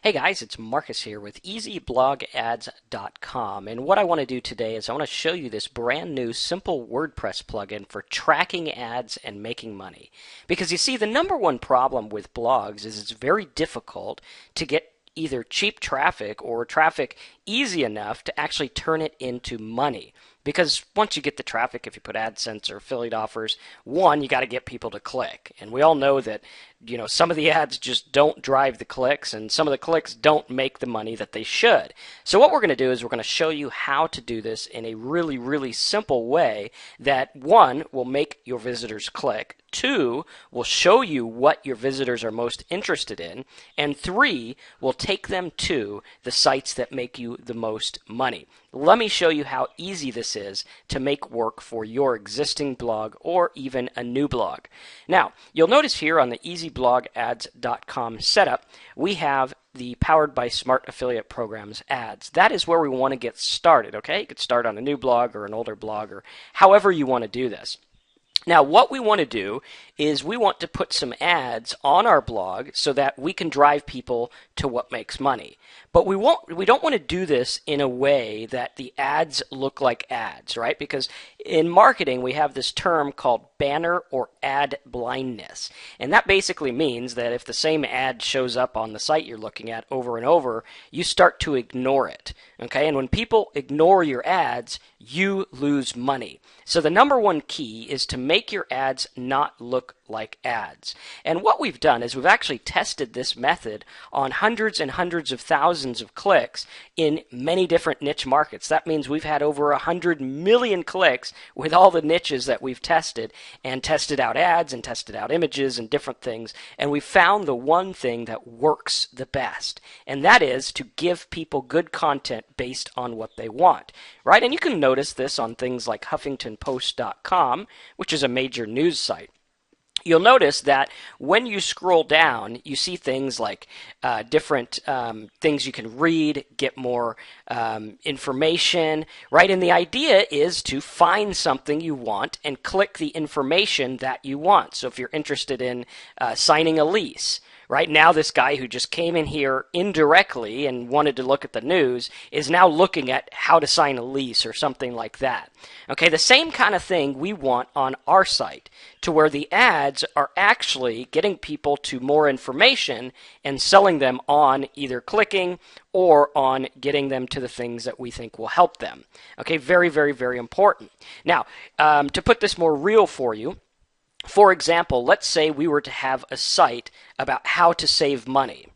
Hey guys, it's Marcus here with EasyBlogAds.com, and what I want to do today is I want to show you this brand new simple WordPress plugin for tracking ads and making money. Because you see, the number one problem with blogs is it's very difficult to get either cheap traffic or traffic easy enough to actually turn it into money. Because once you get the traffic, if you put AdSense or affiliate offers, one, you got to get people to click. And we all know that, some of the ads just don't drive the clicks, and some of the clicks don't make the money that they should. So what we're going to do is we're going to show you how to do this in a really, really simple way that, one, will make your visitors click, two, will show you what your visitors are most interested in, and three, will take them to the sites that make you the most money. Let me show you how easy this is to make work for your existing blog or even a new blog. Now, you'll notice here on the EasyBlogAds.com setup, we have the Powered by Smart Affiliate Programs ads. That is where we want to get started, okay? You could start on a new blog or an older blog or however you want to do this. Now, what we want to do is we want to put some ads on our blog so that we can drive people to what makes money. But we don't want to do this in a way that the ads look like ads, right? Because in marketing, we have this term called banner or ad blindness. And that basically means that if the same ad shows up on the site you're looking at over and over, you start to ignore it, okay? And when people ignore your ads, you lose money. So the number one key is to make your ads not look like ads. And what we've done is we've actually tested this method on hundreds and hundreds of thousands of clicks in many different niche markets. That means we've had over 100 million clicks with all the niches that we've tested, and tested out ads and tested out images and different things, and we found the one thing that works the best, and that is to give people good content based on what they want, right? And you can notice this on things like HuffingtonPost.com, which is a major news site. You'll notice that when you scroll down, you see things like different things you can read, get more information, right? And the idea is to find something you want and click the information that you want. So if you're interested in signing a lease, right now, this guy who just came in here indirectly and wanted to look at the news is now looking at how to sign a lease or something like that. Okay, the same kind of thing we want on our site, to where the ads are actually getting people to more information and selling them on either clicking or on getting them to the things that we think will help them. Okay, very, very, very important. Now, to put this more real for you, for example, let's say we were to have a site about how to save money,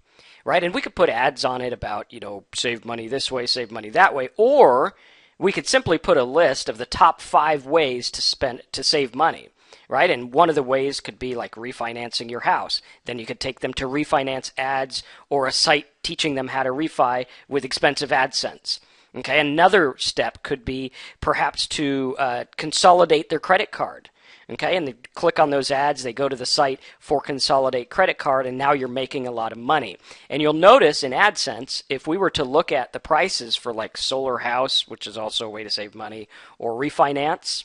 right? And we could put ads on it about, save money this way, save money that way, or we could simply put a list of the top 5 ways to save money, right? And one of the ways could be like refinancing your house. Then you could take them to refinance ads or a site teaching them how to refi with expensive AdSense. Okay, another step could be perhaps to consolidate their credit card. Okay, and they click on those ads, they go to the site for Consolidate Credit Card, and now you're making a lot of money. And you'll notice in AdSense, if we were to look at the prices for like Solar House, which is also a way to save money, or refinance,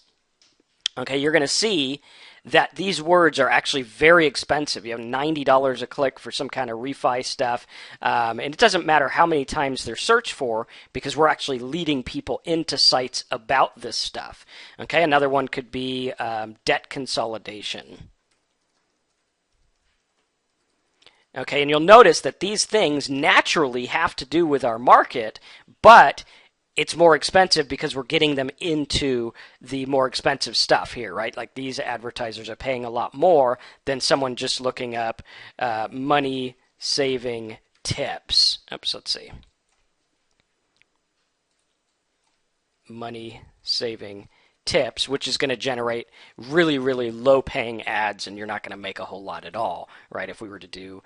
okay, you're going to see that these words are actually very expensive. You have $90 a click for some kind of refi stuff, and it doesn't matter how many times they're searched for, because we're actually leading people into sites about this stuff. Okay, another one could be debt consolidation. Okay, and you'll notice that these things naturally have to do with our market, but it's more expensive because we're getting them into the more expensive stuff here, right? Like these advertisers are paying a lot more than someone just looking up money saving tips. Oops, let's see. Money saving tips, which is going to generate really, really low paying ads, and you're not going to make a whole lot at all, right? If we were to do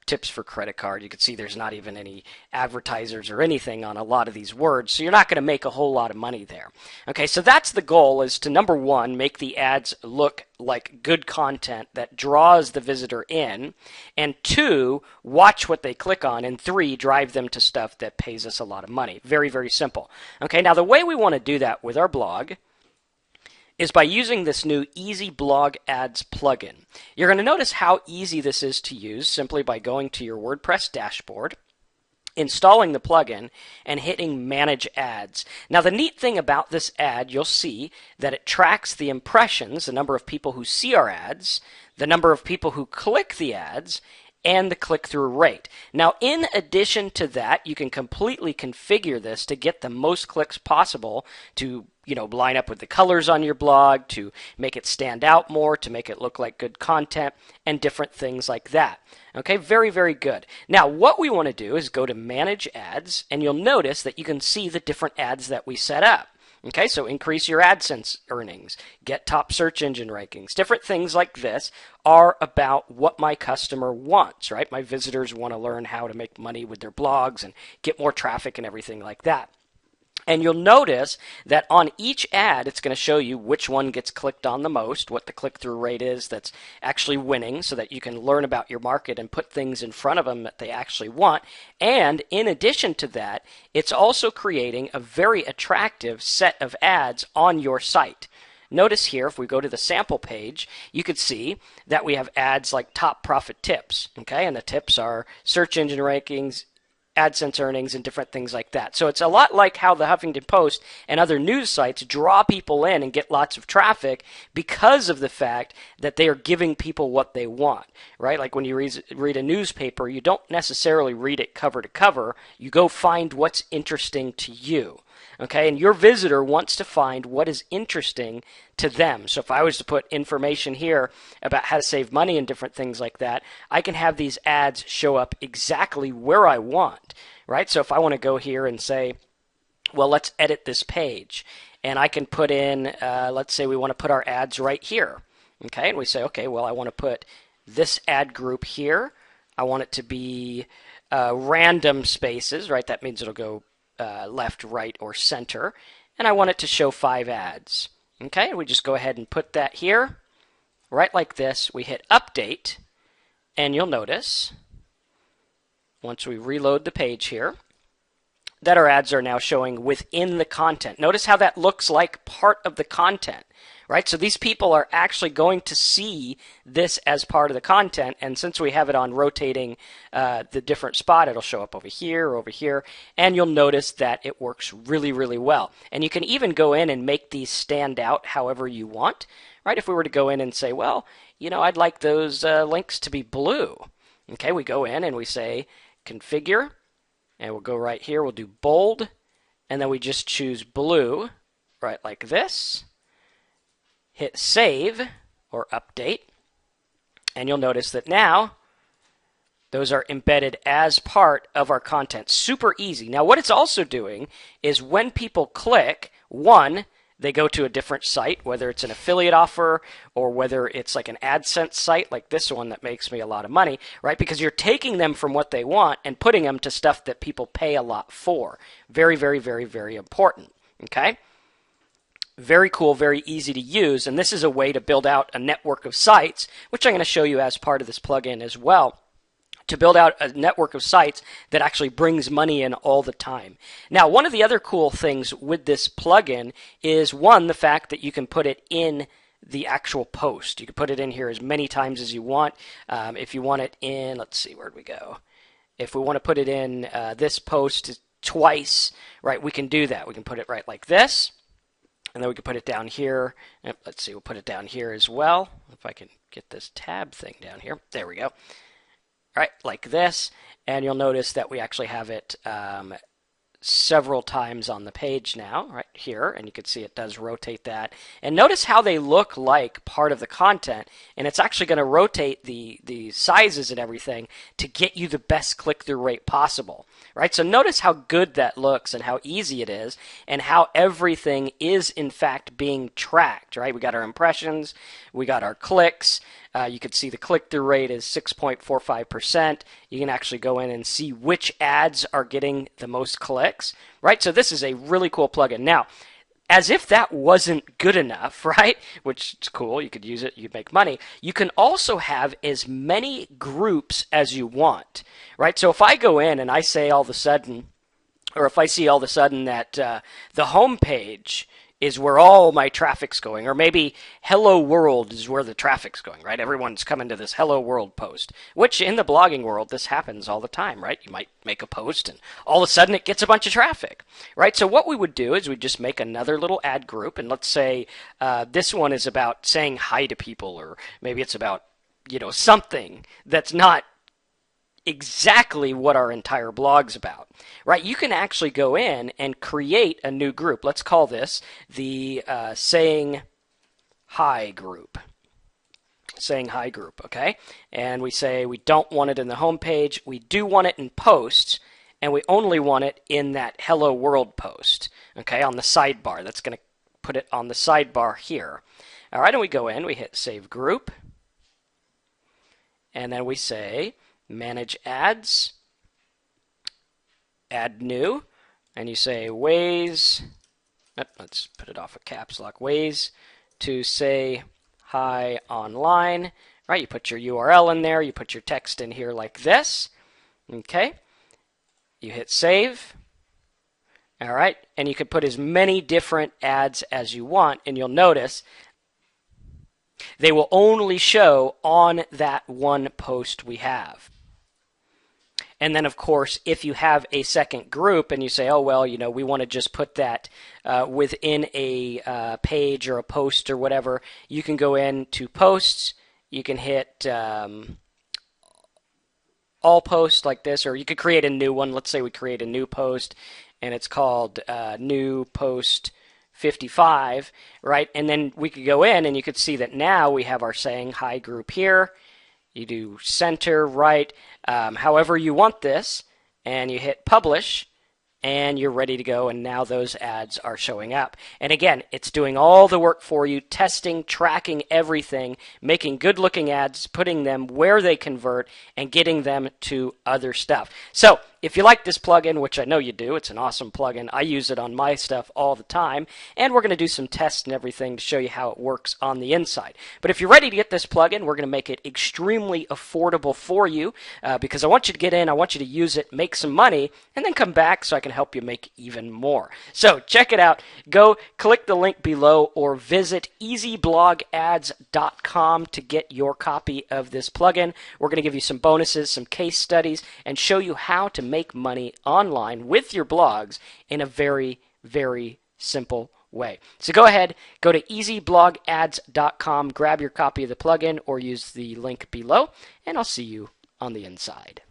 tips for credit card, you could see there's not even any advertisers or anything on a lot of these words, so you're not going to make a whole lot of money there. Okay, so that's the goal, is to, number one, make the ads look like good content that draws the visitor in, and two, watch what they click on, and three, drive them to stuff that pays us a lot of money. Very, very simple. Okay, now the way we want to do that with our blog is by using this new Easy Blog Ads plugin. You're going to notice how easy this is to use simply by going to your WordPress dashboard. installing the plugin, and hitting Manage Ads. Now, the neat thing about this ad, you'll see that it tracks the impressions, the number of people who see our ads, the number of people who click the ads, and the click-through rate. Now, in addition to that, you can completely configure this to get the most clicks possible to, line up with the colors on your blog, to make it stand out more, to make it look like good content, and different things like that. Okay, very, very good. Now, what we want to do is go to Manage Ads, and you'll notice that you can see the different ads that we set up. Okay, so increase your AdSense earnings, get top search engine rankings. Different things like this are about what my customer wants, right? My visitors want to learn how to make money with their blogs and get more traffic and everything like that. And you'll notice that on each ad, it's going to show you which one gets clicked on the most, what the click-through rate is that's actually winning, so that you can learn about your market and put things in front of them that they actually want. And in addition to that, it's also creating a very attractive set of ads on your site. Notice here, if we go to the sample page, you could see that we have ads like top profit tips, okay? And the tips are search engine rankings, AdSense earnings, and different things like that. So it's a lot like how the Huffington Post and other news sites draw people in and get lots of traffic because of the fact that they are giving people what they want, right? Like when you read a newspaper, you don't necessarily read it cover to cover. You go find what's interesting to you. Okay, and your visitor wants to find what is interesting to them. So if I was to put information here about how to save money and different things like that, I can have these ads show up exactly where I want, right? So if I want to go here and say, well, let's edit this page, and I can put in, let's say we want to put our ads right here, okay? And we say, okay, well, I want to put this ad group here. I want it to be random spaces, right? That means it'll go left, right, or center, and I want it to show 5 ads. Okay, we just go ahead and put that here, right like this. We hit update, and you'll notice, once we reload the page here, that our ads are now showing within the content. Notice how that looks like part of the content, right? So these people are actually going to see this as part of the content, and since we have it on rotating the different spot, it'll show up over here, and you'll notice that it works really, really well. And you can even go in and make these stand out however you want, right? If we were to go in and say, well, I'd like those links to be blue. Okay, we go in and we say configure, and we'll go right here, we'll do bold, and then we just choose blue, right like this. Hit save or update, and you'll notice that now those are embedded as part of our content. Super easy. Now what it's also doing is when people click, one, they go to a different site, whether it's an affiliate offer or whether it's like an AdSense site like this one that makes me a lot of money, right? Because you're taking them from what they want and putting them to stuff that people pay a lot for. Very, very, very, very important, okay? Very cool, very easy to use, and this is a way to build out a network of sites, which I'm going to show you as part of this plugin as well, to build out a network of sites that actually brings money in all the time. Now, one of the other cool things with this plugin is, one, the fact that you can put it in the actual post. You can put it in here as many times as you want. If you want it in, let's see, where'd we go? If we want to put it in this post twice, right, we can do that. We can put it right like this. And then we can put it down here. Let's see, we'll put it down here as well. If I can get this tab thing down here. There we go. All right, like this. And you'll notice that we actually have it several times on the page now, right here. And you can see it does rotate that. And notice how they look like part of the content. And it's actually going to rotate the sizes and everything to get you the best click-through rate possible. Right, so notice how good that looks and how easy it is and how everything is in fact being tracked, right? We got our impressions, we got our clicks. You can see the click-through rate is 6.45%. You can actually go in and see which ads are getting the most clicks, right? So this is a really cool plugin. Now, as if that wasn't good enough, right? Which is cool. You could use it. You'd make money. You can also have as many groups as you want, right? So if I go in and I say all of a sudden, or if I see all of a sudden that the home page is where all my traffic's going. Or maybe hello world is where the traffic's going, right? Everyone's coming to this hello world post, which in the blogging world, this happens all the time, right? You might make a post and all of a sudden it gets a bunch of traffic, right? So what we would do is we'd just make another little ad group, and let's say this one is about saying hi to people, or maybe it's about, something that's not exactly what our entire blog's about, right? You can actually go in and create a new group. Let's call this the Saying Hi group. Saying Hi group, okay? And we say we don't want it in the home page. We do want it in posts, and we only want it in that Hello World post, okay, on the sidebar. That's going to put it on the sidebar here. All right, and we go in, we hit Save Group, and then we say Manage Ads, Add New, and you say ways, let's put it off of caps lock, ways to say hi online, right? You put your URL in there, you put your text in here like this, okay? You hit save, all right? And you can put as many different ads as you want, and you'll notice they will only show on that one post we have. And then, of course, if you have a second group and you say, oh, well, we want to just put that within a page or a post or whatever, you can go into posts, you can hit all posts like this, or you could create a new one. Let's say we create a new post, and it's called New Post 55, right? And then we could go in and you could see that now we have our Saying Hi group here. You do center, right, however you want this, and you hit publish, and you're ready to go, and now those ads are showing up. And again, it's doing all the work for you, testing, tracking everything, making good-looking ads, putting them where they convert, and getting them to other stuff. So if you like this plugin, which I know you do, it's an awesome plugin. I use it on my stuff all the time, and we're going to do some tests and everything to show you how it works on the inside. But if you're ready to get this plugin, we're going to make it extremely affordable for you because I want you to get in, I want you to use it, make some money, and then come back so I can help you make even more. So check it out. Go click the link below or visit easyblogads.com to get your copy of this plugin. We're going to give you some bonuses, some case studies, and show you how to make money online with your blogs in a very, very simple way. So go ahead, go to easyblogads.com, grab your copy of the plugin, or use the link below, and I'll see you on the inside.